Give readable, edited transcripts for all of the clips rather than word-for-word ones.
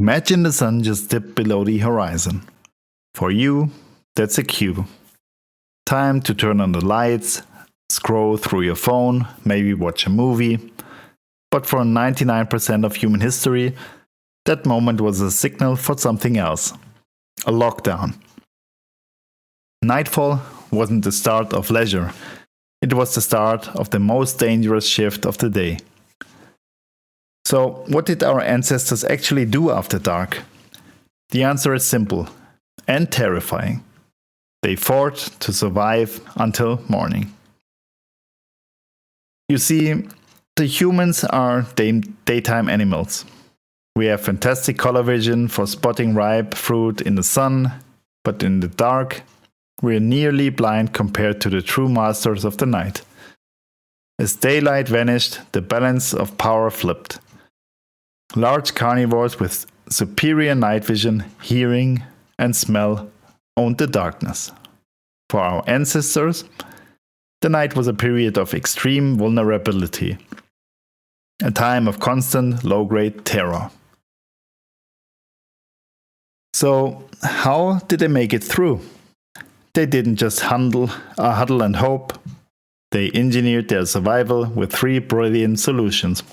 Imagine the sun just dipped below the horizon. For you, that's a cue. Time to turn on the lights, scroll through your phone, maybe watch a movie. But for 99% of human history, that moment was a signal for something else. A lockdown. Nightfall wasn't the start of leisure. It was the start of the most dangerous shift of the day. So, what did our ancestors actually do after dark? The answer is simple and terrifying. They fought to survive until morning. You see, the humans are daytime animals. We have fantastic color vision for spotting ripe fruit in the sun, but in the dark, we are nearly blind compared to the true masters of the night. As daylight vanished, the balance of power flipped. Large carnivores with superior night vision, hearing, and smell owned the darkness. For our ancestors, the night was a period of extreme vulnerability, a time of constant low-grade terror. So, how did they make it through? They didn't just huddle and hope. They engineered their survival with three brilliant solutions.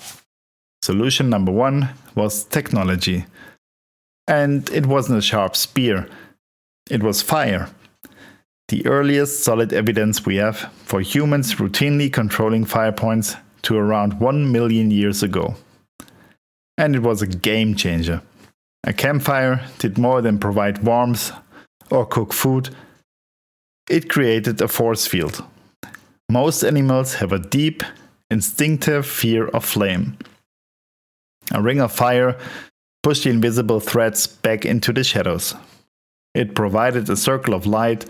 Solution number one was technology. And it wasn't a sharp spear. It was fire. The earliest solid evidence we have for humans routinely controlling fire points to around 1 million years ago. And it was a game changer. A campfire did more than provide warmth or cook food. It created a force field. Most animals have a deep, instinctive fear of flame. A ring of fire pushed the invisible threats back into the shadows. It provided a circle of light,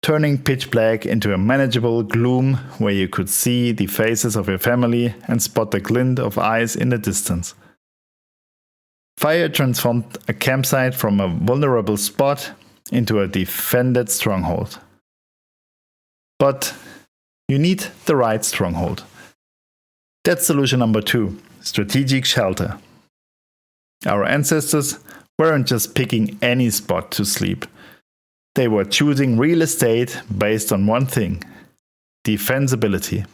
turning pitch black into a manageable gloom where you could see the faces of your family and spot the glint of eyes in the distance. Fire transformed a campsite from a vulnerable spot into a defended stronghold. But you need the right stronghold. That's solution number two, strategic shelter. Our ancestors weren't just picking any spot to sleep. They were choosing real estate based on one thing: defensibility.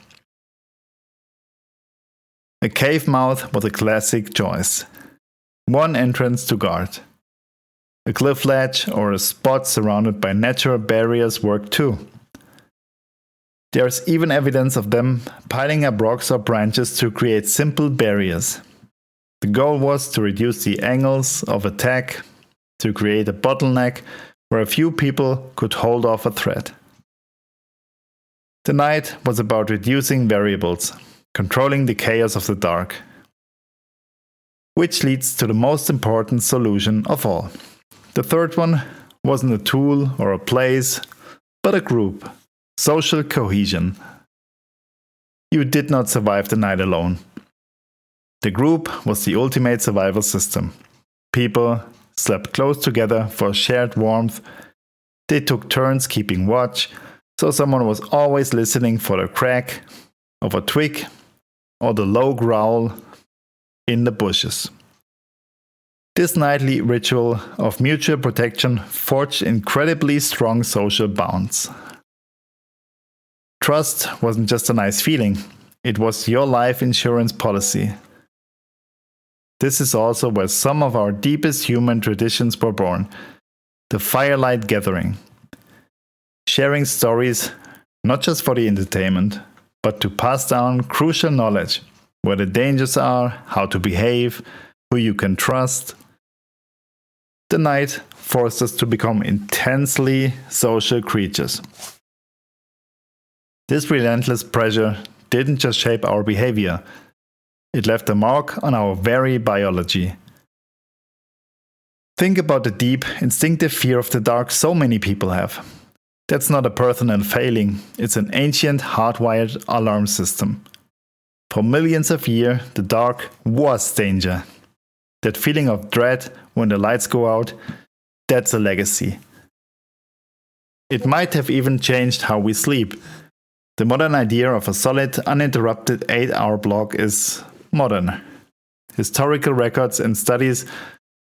A cave mouth was a classic choice. One entrance to guard. A cliff ledge or a spot surrounded by natural barriers worked too. There's even evidence of them piling up rocks or branches to create simple barriers. The goal was to reduce the angles of attack, to create a bottleneck where a few people could hold off a threat. The night was about reducing variables, controlling the chaos of the dark. Which leads to the most important solution of all. The third one wasn't a tool or a place, but a group. Social cohesion. You did not survive the night alone. The group was the ultimate survival system. People slept close together for shared warmth. They took turns keeping watch, so someone was always listening for the crack of a twig or the low growl in the bushes. This nightly ritual of mutual protection forged incredibly strong social bonds. Trust wasn't just a nice feeling, it was your life insurance policy. This is also where some of our deepest human traditions were born. The firelight gathering. Sharing stories, not just for the entertainment, but to pass down crucial knowledge, where the dangers are, how to behave, who you can trust. The night forced us to become intensely social creatures. This relentless pressure didn't just shape our behavior, it left a mark on our very biology. Think about the deep, instinctive fear of the dark so many people have. That's not a personal failing, it's an ancient, hardwired alarm system. For millions of years, the dark was danger. That feeling of dread when the lights go out, that's a legacy. It might have even changed how we sleep. The modern idea of a solid, uninterrupted 8-hour block is modern. Historical records and studies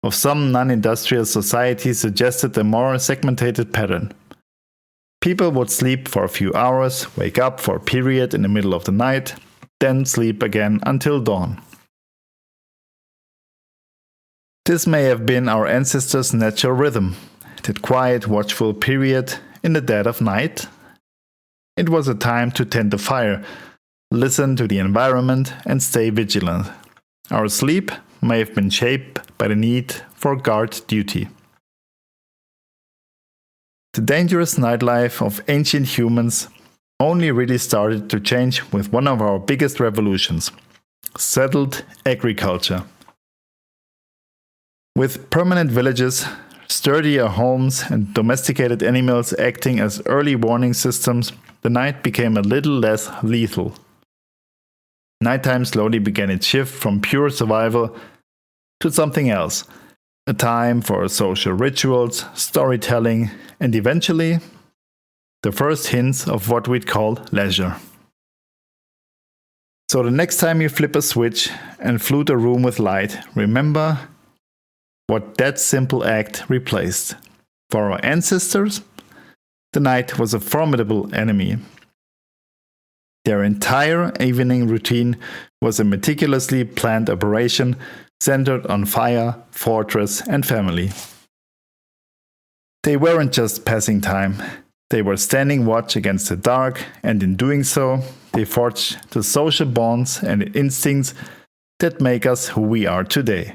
of some non-industrial societies suggested a more segmented pattern. People would sleep for a few hours, wake up for a period in the middle of the night, then sleep again until dawn. This may have been our ancestors' natural rhythm, that quiet, watchful period in the dead of night. It was a time to tend the fire, listen to the environment, and stay vigilant. Our sleep may have been shaped by the need for guard duty. The dangerous nightlife of ancient humans only really started to change with one of our biggest revolutions: settled agriculture. With permanent villages, sturdier homes, and domesticated animals acting as early warning systems, the night became a little less lethal. Nighttime slowly began its shift from pure survival to something else, a time for social rituals, storytelling, and eventually, the first hints of what we'd call leisure. So the next time you flip a switch and flood a room with light, remember what that simple act replaced. For our ancestors, the night was a formidable enemy. Their entire evening routine was a meticulously planned operation centered on fire, fortress, and family. They weren't just passing time. They were standing watch against the dark, and in doing so, they forged the social bonds and instincts that make us who we are today.